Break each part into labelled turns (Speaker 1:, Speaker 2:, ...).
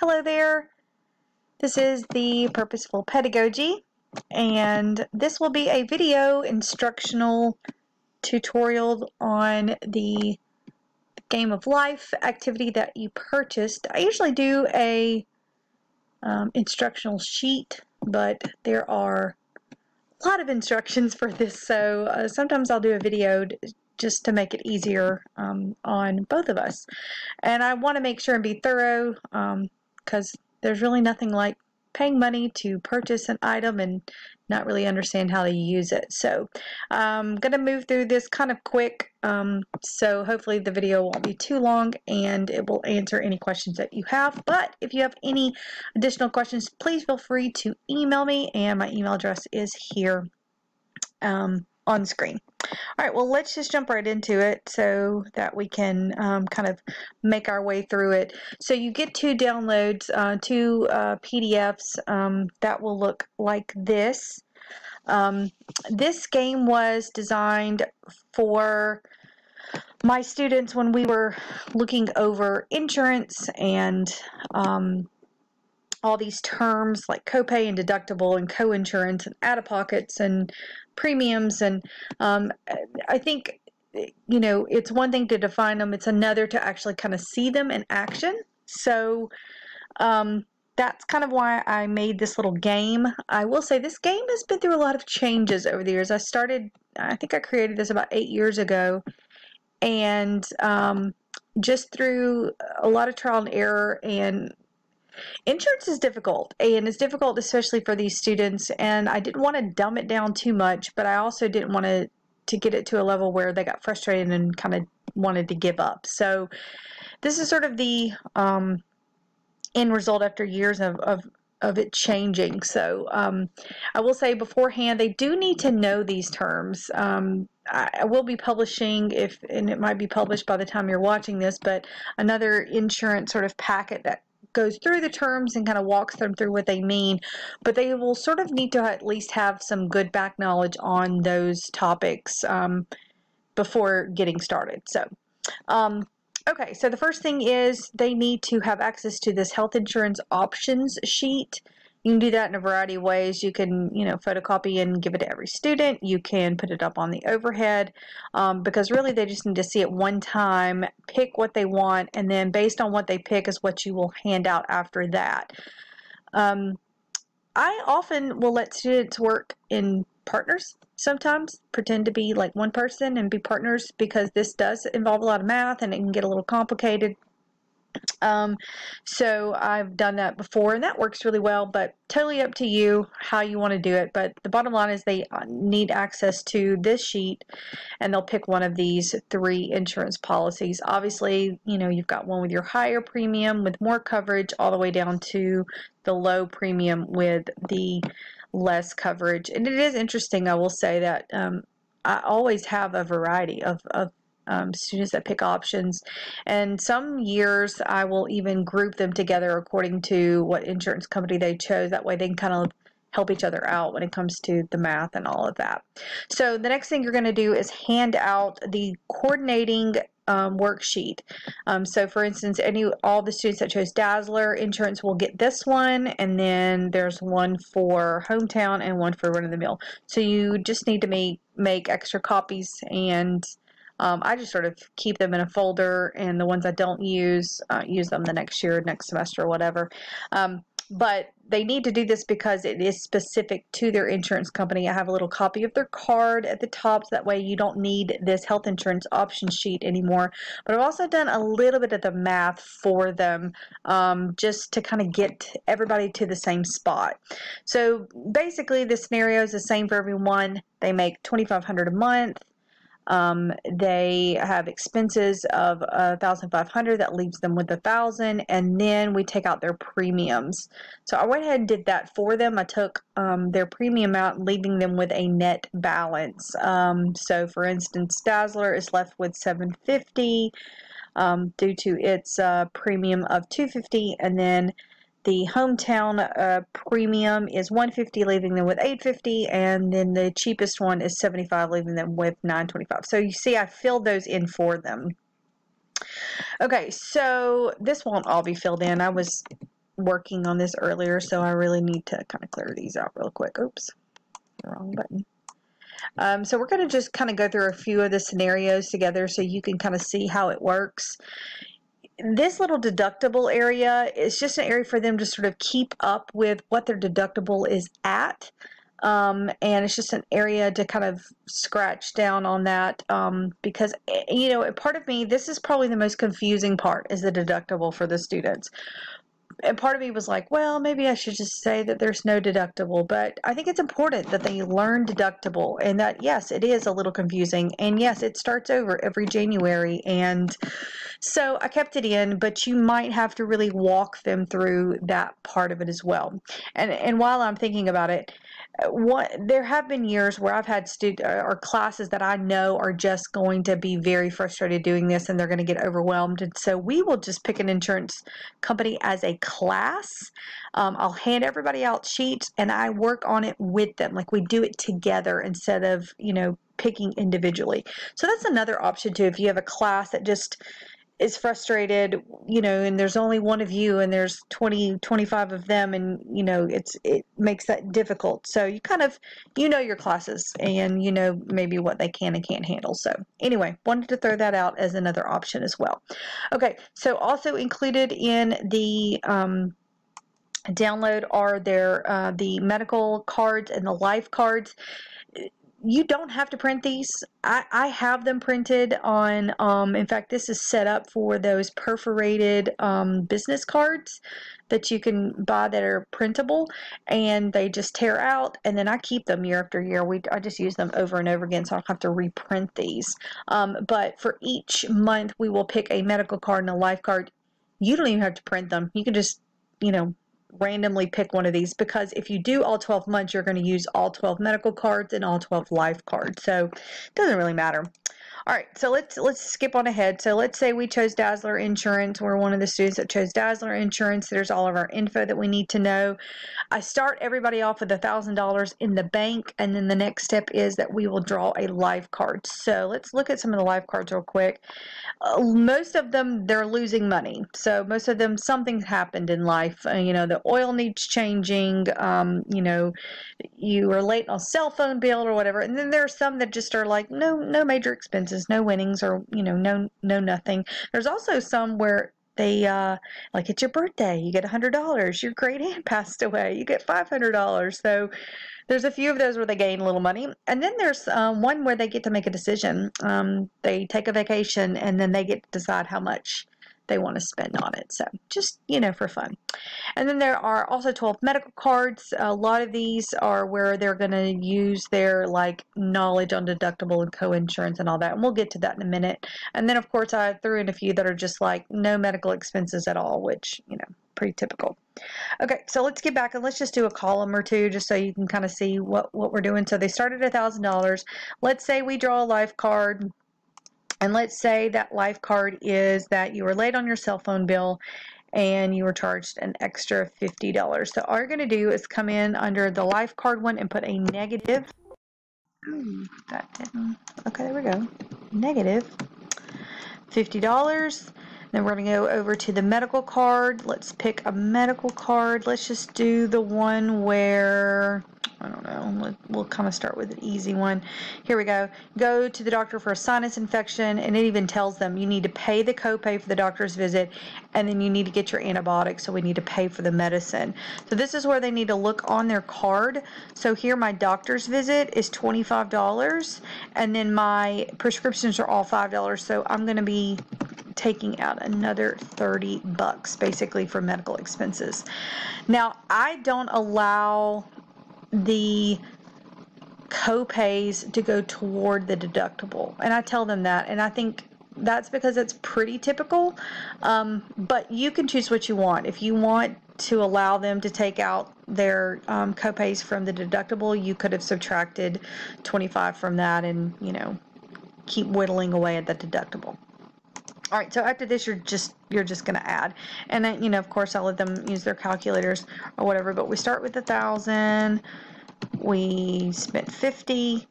Speaker 1: Hello there. This is the Purposeful Pedagogy, and this will be a video instructional tutorial on the Game of Life activity that you purchased. I usually do a instructional sheet, but there are a lot of instructions for this, so sometimes I'll do a video just to make it easier on both of us. And I want to make sure and be thorough because there's really nothing like paying money to purchase an item and not really understand how to use it. So I'm going to move through this kind of quick, so hopefully the video won't be too long and it will answer any questions that you have. But if you have any additional questions, please feel free to email me, and my email address is here on the screen. All right, well, let's just jump right into it so that we can kind of make our way through it. So you get two downloads, two PDFs that will look like this. This game was designed for my students when we were looking over insurance and all these terms like copay and deductible and co-insurance and out-of-pockets and premiums, and I think, you know, it's one thing to define them, it's another to actually kind of see them in action. So that's kind of why I made this little game. I will say this game has been through a lot of changes over the years. I think I created this about 8 years ago, and just through a lot of trial and error, and insurance is difficult, and it's difficult especially for these students, and I didn't want to dumb it down too much, but I also didn't want to get it to a level where they got frustrated and kind of wanted to give up. So this is sort of the end result after years of it changing. So I will say beforehand, they do need to know these terms. I will be publishing, and it might be published by the time you're watching this, but another insurance sort of packet that goes through the terms and kind of walks them through what they mean, but they will sort of need to at least have some good back knowledge on those topics before getting started. So okay, so the first thing is they need to have access to this health insurance options sheet. You can do that in a variety of ways. You can, you know, photocopy and give it to every student. You can put it up on the overhead, because really they just need to see it one time, pick what they want, and then based on what they pick is what you will hand out after that. I often will let students work in partners, sometimes pretend to be like one person and be partners, because this does involve a lot of math and it can get a little complicated. So I've done that before, and that works really well, but totally up to you how you want to do it. But the bottom line is they need access to this sheet, and they'll pick one of these 3 insurance policies. Obviously, you know, you've got one with your higher premium with more coverage, all the way down to the low premium with the less coverage. And it is interesting, I will say, that I always have a variety of students that pick options, and some years I will even group them together according to what insurance company they chose. That way they can kind of help each other out when it comes to the math and all of that. So the next thing you're going to do is hand out the coordinating worksheet. So for instance, all the students that chose Dazzler Insurance will get this one, and then there's one for Hometown and one for Run of the Mill. So you just need to make extra copies, and I just sort of keep them in a folder, and the ones I don't use them the next year, next semester, or whatever. But they need to do this because it is specific to their insurance company. I have a little copy of their card at the top, so that way you don't need this health insurance option sheet anymore. But I've also done a little bit of the math for them, just to kind of get everybody to the same spot. So basically the scenario is the same for everyone. They make $2,500 a month. They have expenses of $1,500. That leaves them with $1,000, and then we take out their premiums. So I went ahead and did that for them. I took their premium out, leaving them with a net balance. So for instance, Dazzler is left with $750 due to its premium of $250, and then the Hometown premium is $150, leaving them with $850, and then the cheapest one is $75, leaving them with $925. So you see, I filled those in for them. Okay, so this won't all be filled in. I was working on this earlier, so I really need to kind of clear these out real quick. Oops, wrong button. So we're going to just kind of go through a few of the scenarios together so you can kind of see how it works. This little deductible area is just an area for them to sort of keep up with what their deductible is at. And it's just an area to kind of scratch down on that because, you know, part of me, this is probably the most confusing part, is the deductible for the students. And part of me was like, well, maybe I should just say that there's no deductible, but I think it's important that they learn deductible, and that, yes, it is a little confusing, and yes, it starts over every January, and so I kept it in, but you might have to really walk them through that part of it as well. And while I'm thinking about it, there have been years where I've had or classes that I know are just going to be very frustrated doing this, and they're going to get overwhelmed. And so we will just pick an insurance company as a class. I'll hand everybody out sheets, and I work on it with them. Like, we do it together instead of, you know, picking individually. So that's another option too. If you have a class that just is frustrated, you know, and there's only one of you and there's 20, 25 of them, and, you know, it makes that difficult. So you kind of, you know, your classes, and you know maybe what they can and can't handle. So anyway, wanted to throw that out as another option as well. Okay, so also included in the download are the medical cards and the life cards. You don't have to print these. I have them printed on, in fact, this is set up for those perforated business cards that you can buy that are printable, and they just tear out, and then I keep them year after year. I just use them over and over again, so I don't have to reprint these. But for each month, we will pick a medical card and a life card. You don't even have to print them. You can just, you know, randomly pick one of these, because if you do all 12 months, you're going to use all 12 medical cards and all 12 life cards. So it doesn't really matter. All right, so let's skip on ahead. So let's say we chose Dazzler Insurance. We're one of the students that chose Dazzler Insurance. There's all of our info that we need to know. I start everybody off with $1,000 in the bank, and then the next step is that we will draw a life card. So let's look at some of the life cards real quick. Most of them, they're losing money. So most of them, something's happened in life. You know, the oil needs changing. You know, you are late on a cell phone bill or whatever. And then there are some that just are like, no major expenses, no winnings, or, you know, no nothing. There's also some where they like, it's your birthday, you get $100. Your great aunt passed away, you get $500. So there's a few of those where they gain a little money. And then there's one where they get to make a decision. They take a vacation, and then they get to decide how much they want to spend on it. So just, you know, for fun. And then there are also 12 medical cards. A lot of these are where they're going to use their, like, knowledge on deductible and co-insurance and all that. And we'll get to that in a minute. And then, of course, I threw in a few that are just like no medical expenses at all, which, you know, pretty typical. Okay, so let's get back and let's just do a column or two just so you can kind of see what we're doing. So they started at $1,000. Let's say we draw a life card. And let's say that life card is that you were late on your cell phone bill and you were charged an extra $50. So all you're going to do is come in under the life card one and put a negative. Ooh, that didn't. Okay, there we go. Negative $50. Then we're going to go over to the medical card. Let's pick a medical card. Let's just do the one where, I don't know, we'll kind of start with an easy one. Here we go. Go to the doctor for a sinus infection, and it even tells them you need to pay the copay for the doctor's visit, and then you need to get your antibiotics, so we need to pay for the medicine. So this is where they need to look on their card. So here my doctor's visit is $25, and then my prescriptions are all $5, so I'm going to be taking out another $30 basically for medical expenses. Now, I don't allow the co-pays to go toward the deductible, and I tell them that, and I think that's because it's pretty typical, but you can choose what you want. If you want to allow them to take out their co-pays from the deductible, you could have subtracted $25 from that and, you know, keep whittling away at the deductible. All right, so after this, you're just going to add, and then, you know, of course, I'll let them use their calculators or whatever. But we start with 1,000. We spent 50,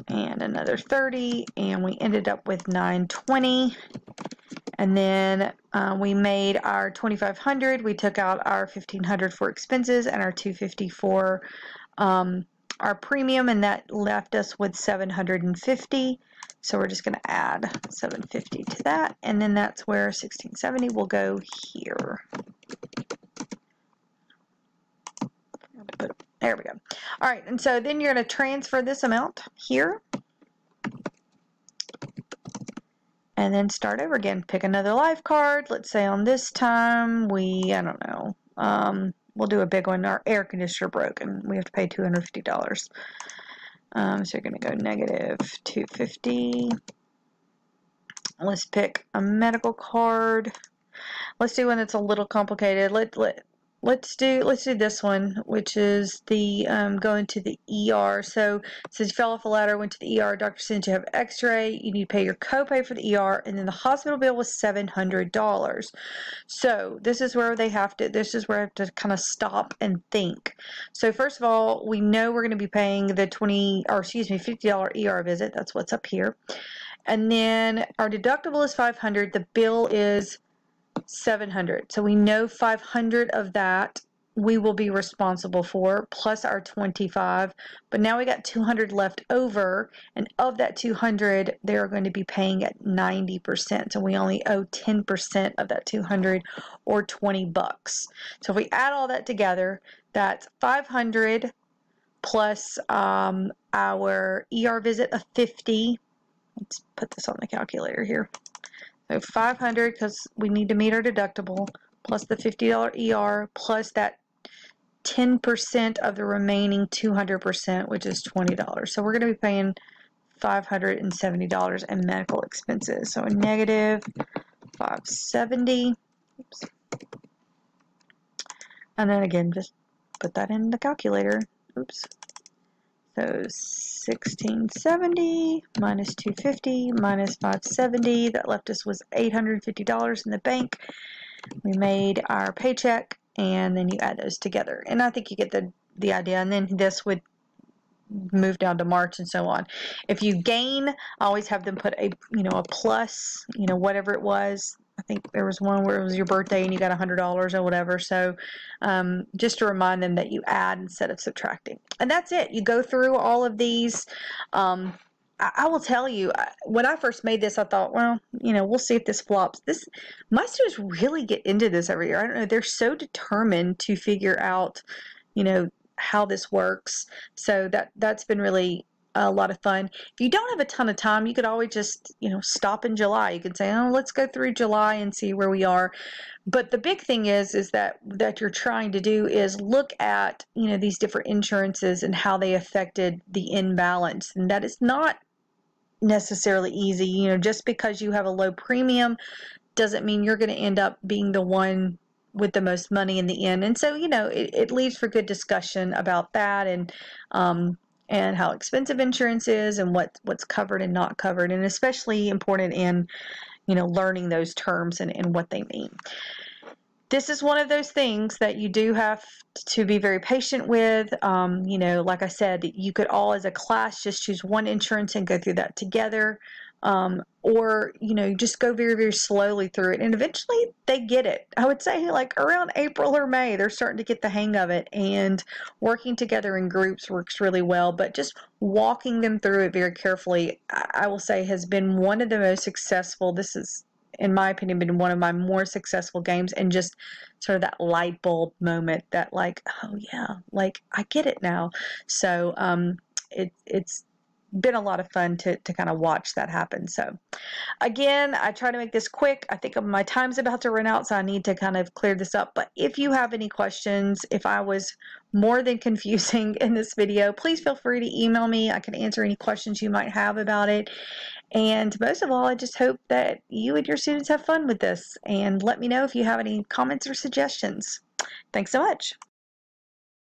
Speaker 1: and another 30, and we ended up with 920. And then we made our $2,500. We took out our $1,500 for expenses and our $250 for our premium, and that left us with $750. So we're just going to add $750 to that, and then that's where $1,670 will go here. There we go. All right, and so then you're going to transfer this amount here. And then start over again. Pick another life card. Let's say on this time I don't know, we'll do a big one. Our air conditioner broke and we have to pay $250. So you're going to go negative $250. Let's pick a medical card. Let's do one that's a little complicated. Let's do this one, which is the going to the ER. So it says you fell off a ladder, went to the ER, doctor said you have X-ray, you need to pay your copay for the ER, and then the hospital bill was $700. So this is where I have to kind of stop and think. So first of all, we know we're going to be paying the $50 ER visit. That's what's up here. And then our deductible is $500. The bill is $700. So we know $500 of that we will be responsible for, plus our $25. But now we got $200 left over, and of that $200, they're going to be paying at 90%. So we only owe 10% of that $200, or $20. So if we add all that together, that's $500 plus our ER visit of $50. Let's put this on the calculator here. So $500 because we need to meet our deductible, plus the $50 ER, plus that 10% of the remaining 200%, which is $20. So we're going to be paying $570 in medical expenses. So a negative $570. Oops. And then again, just put that in the calculator. Oops. So 1670 minus 250 minus 570, that left us was $850 in the bank. We made our paycheck, and then you add those together. And I think you get the idea. And then this would move down to March and so on. If you gain, I always have them put a plus, whatever it was. I think there was one where it was your birthday and you got $100 or whatever. So just to remind them that you add instead of subtracting. And that's it. You go through all of these. I will tell you, when I first made this, I thought, well, we'll see if this flops. My students really get into this every year. I don't know. They're so determined to figure out, how this works. So that's been really a lot of fun. If you don't have a ton of time, you could always just, stop in July. You could say, oh, let's go through July and see where we are. But the big thing is that you're trying to do is look at, these different insurances and how they affected the imbalance. And that is not necessarily easy. Just because you have a low premium doesn't mean you're going to end up being the one with the most money in the end. And so, it leaves for good discussion about that, and how expensive insurance is, and what's covered and not covered, and especially important in, learning those terms and what they mean. This is one of those things that you do have to be very patient with. Like I said, you could all as a class just choose one insurance and go through that together. Or, just go very, very slowly through it. And eventually they get it. I would say like around April or May, they're starting to get the hang of it. And working together in groups works really well. But just walking them through it very carefully, I will say, has been one of the most successful. This is, in my opinion, been one of my more successful games. And just sort of that light bulb moment that like, oh yeah, like I get it now. So it's been a lot of fun to kind of watch that happen. So again, I try to make this quick. I think my time's about to run out, so I need to kind of clear this up. But if you have any questions, if I was more than confusing in this video, please feel free to email me. I can answer any questions you might have about it. And most of all, I just hope that you and your students have fun with this, and let me know if you have any comments or suggestions. Thanks so much.